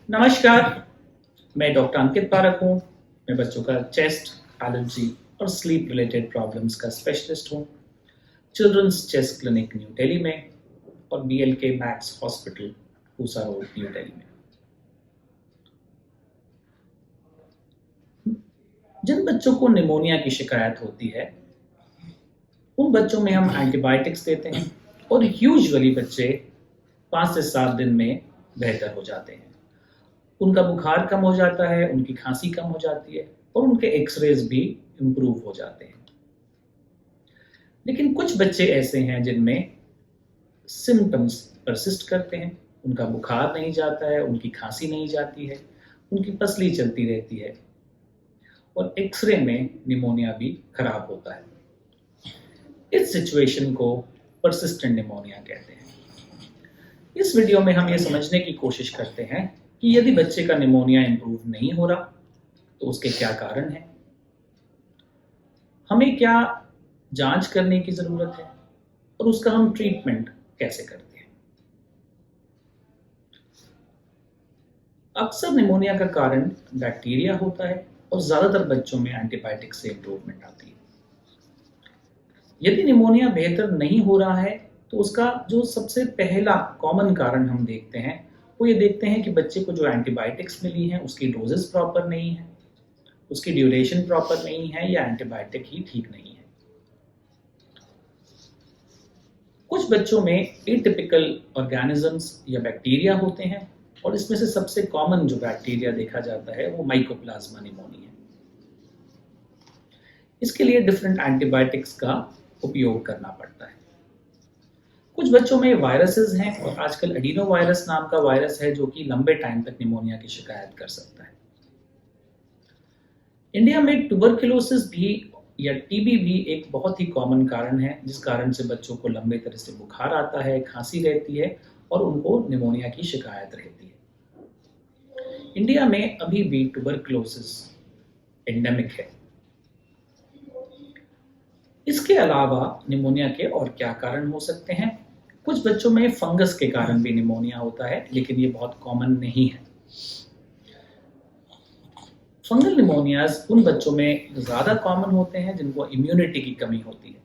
नमस्कार। मैं डॉक्टर अंकित पारक हूँ। मैं बच्चों का चेस्ट, एलर्जी और स्लीप रिलेटेड प्रॉब्लम्स का स्पेशलिस्ट हूँ children's chest clinic new Delhi में और BLK Max hospital Pusa road new Delhi में। जिन बच्चों को निमोनिया की शिकायत होती है उन बच्चों में हम एंटीबायोटिक्स देते हैं और यूजुअली बच्चे 5 से 7 दिन में बेहतर हो जाते हैं। उनका बुखार कम हो जाता है, उनकी खांसी कम हो जाती है और उनके एक्सरेज भी इम्प्रूव हो जाते हैं। लेकिन कुछ बच्चे ऐसे हैं जिनमें सिम्टम्स परसिस्ट करते हैं, उनका बुखार नहीं जाता है, उनकी खांसी नहीं जाती है, उनकी पसली चलती रहती है और एक्सरे में निमोनिया भी खराब होता है। इस सिचुएशन को परसिस्टेंट निमोनिया कहते हैं। इस वीडियो में हम ये समझने की कोशिश करते हैं कि यदि बच्चे का निमोनिया इम्प्रूव नहीं हो रहा तो उसके क्या कारण हैं, हमें क्या जांच करने की ज़रूरत है और उसका हम ट्रीटमेंट कैसे करते हैं। अक्सर निमोनिया का कारण बैक्टीरिया होता है और ज़्यादातर बच्चों में एंटीबायोटिक से इम्प्रूवमेंट आती है। यदि निमोनिया बेहतर नहीं हो रहा है तो उसका जो सबसे पहला कॉमन कारण हम देखते हैं वो ये देखते हैं कि बच्चे को जो एंटीबायोटिक्स मिली हैं उसकी डोजेस प्रॉपर नहीं है, उसकी ड्यूरेशन प्रॉपर नहीं है या एंटीबायोटिक ही ठीक नहीं है। कुछ बच्चों में एटिपिकल ऑर्गेनिजम्स या बैक्टीरिया होते हैं और इसमें से सबसे कॉमन जो बैक्टीरिया देखा जाता है वो माइकोप्लाज्मा निमोनी है। इसके लिए डिफरेंट एंटीबायोटिक्स का उपयोग करना पड़ता है। कुछ बच्चों में वायरसेस हैं और आजकल एडिनो वायरस नाम का वायरस है जो कि लंबे टाइम तक निमोनिया की शिकायत कर सकता है। इंडिया में ट्यूबरकुलोसिस भी या टीबी भी एक बहुत ही कॉमन कारण है जिस कारण से बच्चों को लंबे तरह से बुखार आता है, खांसी रहती है और उनको निमोनिया की शिकायत रहती है। इंडिया में अभी भी ट्यूबरकुलोसिस एंडेमिक है। इसके अलावा निमोनिया के और क्या कारण हो सकते हैं? कुछ बच्चों में फंगस के कारण भी निमोनिया होता है लेकिन ये बहुत कॉमन नहीं है। फंगल निमोनियाज उन बच्चों में ज़्यादा कॉमन होते हैं जिनको इम्यूनिटी की कमी होती है।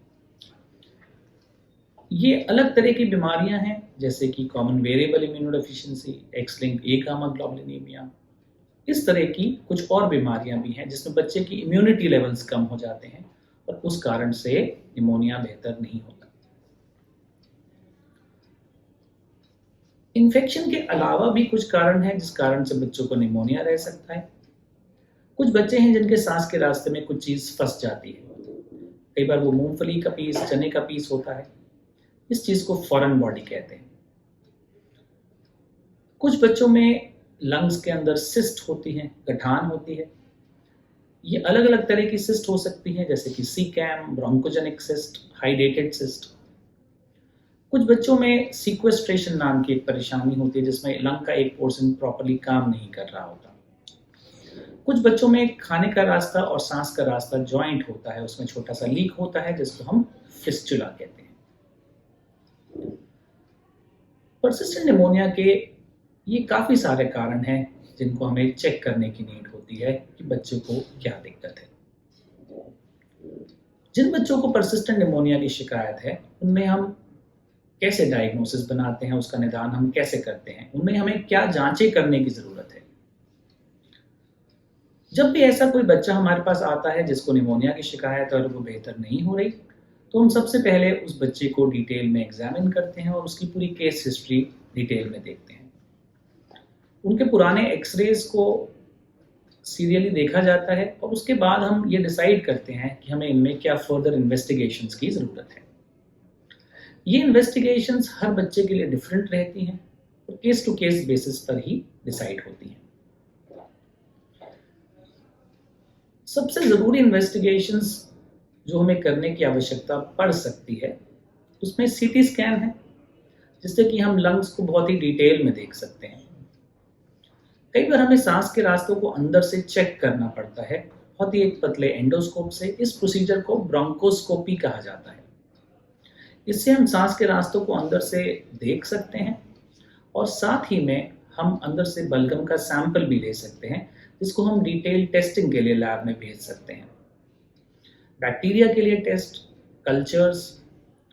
ये अलग तरह की बीमारियां हैं जैसे कि common variable immunodeficiency, X-linked A gamma globulinaemia. इस तरह की कुछ और बीमारियां भी हैं जिसमें बच्चे की इम्यूनिटी लेवल्स कम हो जाते हैं और उस कारण से निमोनिया बेहतर नहीं होता। इन्फेक्शन के अलावा भी कुछ कारण हैं जिस कारण से बच्चों को निमोनिया रह सकता है। कुछ बच्चे हैं जिनके सांस के रास्ते में कुछ चीज़ फंस जाती है। कई बार वो मूंगफली का पीस, चने का पीस होता है। इस चीज़ को फॉरेन बॉडी कहते हैं। कुछ बच्चों में लंग्स के अंदर सिस्ट होती है, गठान होती है। ये अलग अलग तरह की सिस्ट हो सकती है जैसे कि सीकैम, ब्रोंकोजेनिक सिस्ट, हाइडेटेड सिस्ट। कुछ बच्चों में सीक्वेस्ट्रेशन नाम की एक परेशानी होती है जिसमें लंग का एक पोर्शन प्रॉपर्ली काम नहीं कर रहा होता। कुछ बच्चों में खाने का रास्ता और सांस का रास्ता जॉइंट होता है, उसमें छोटा सा लीक होता है जिसको हम फिस्चुला कहते हैं। परसिस्टेंट निमोनिया के ये काफ़ी सारे कारण हैं जिनको हमें चेक करने की नीड होती है कि बच्चे को क्या दिक्कत है। जिन बच्चों को परसिस्टेंट निमोनिया की शिकायत है उनमें हम कैसे डायग्नोसिस बनाते हैं, उसका निदान हम कैसे करते हैं, उनमें हमें क्या जांचें करने की ज़रूरत है। जब भी ऐसा कोई बच्चा हमारे पास आता है जिसको निमोनिया की शिकायत है और वो बेहतर नहीं हो रही तो हम सबसे पहले उस बच्चे को डिटेल में एग्जामिन करते हैं और उसकी पूरी केस हिस्ट्री डिटेल में देखते हैं। उनके पुराने एक्सरेज को सीरियली देखा जाता है और उसके बाद हम ये डिसाइड करते हैं कि हमें इनमें क्या फर्दर इन्वेस्टिगेशंस की ज़रूरत है। ये इन्वेस्टिगेशंस हर बच्चे के लिए डिफरेंट रहती हैं और केस टू केस बेसिस पर ही डिसाइड होती हैं। सबसे ज़रूरी इन्वेस्टिगेशंस जो हमें करने की आवश्यकता पड़ सकती है उसमें CT स्कैन है जिससे कि हम लंग्स को बहुत ही डिटेल में देख सकते हैं। कई बार हमें सांस के रास्तों को अंदर से चेक करना पड़ता है बहुत ही एक पतले एंडोस्कोप से। इस प्रोसीजर को ब्रोंकोस्कोपी कहा जाता है। इससे हम सांस के रास्तों को अंदर से देख सकते हैं और साथ ही में हम अंदर से बलगम का सैंपल भी ले सकते हैं, जिसको हम डिटेल टेस्टिंग के लिए लैब में भेज सकते हैं। बैक्टीरिया के लिए टेस्ट, कल्चर्स,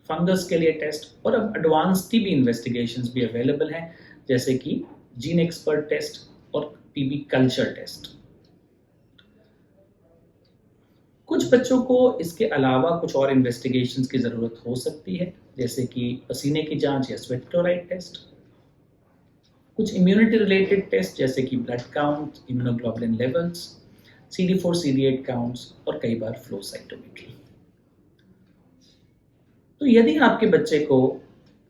फंगस के लिए टेस्ट और अब एडवांस टीबी इन्वेस्टिगेशंस भी अवेलेबल हैं, जैसे कि जीन एक्सपर्ट टेस्ट और टीबी कल्चर टेस्ट। कुछ बच्चों को इसके अलावा कुछ और इन्वेस्टिगेशंस की ज़रूरत हो सकती है, जैसे कि पसीने की जांच या स्वेट क्लोराइड टेस्ट, कुछ इम्यूनिटी रिलेटेड टेस्ट जैसे कि blood count, immunoglobulin levels, CD4 CD8 counts और कई बार फ्लो साइटोमेट्री। तो यदि आपके बच्चे को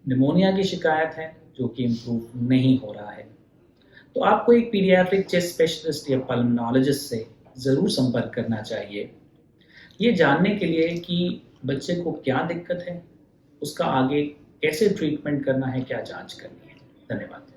निमोनिया की शिकायत है जो कि इम्प्रूव नहीं हो रहा है, तो आपको एक पीडियाट्रिक चेस्ट स्पेशलिस्ट या पल्मोनोलॉजिस्ट से ज़रूर संपर्क करना चाहिए, ये जानने के लिए कि बच्चे को क्या दिक्कत है, उसका आगे कैसे ट्रीटमेंट करना है, क्या जांच करनी है। धन्यवाद।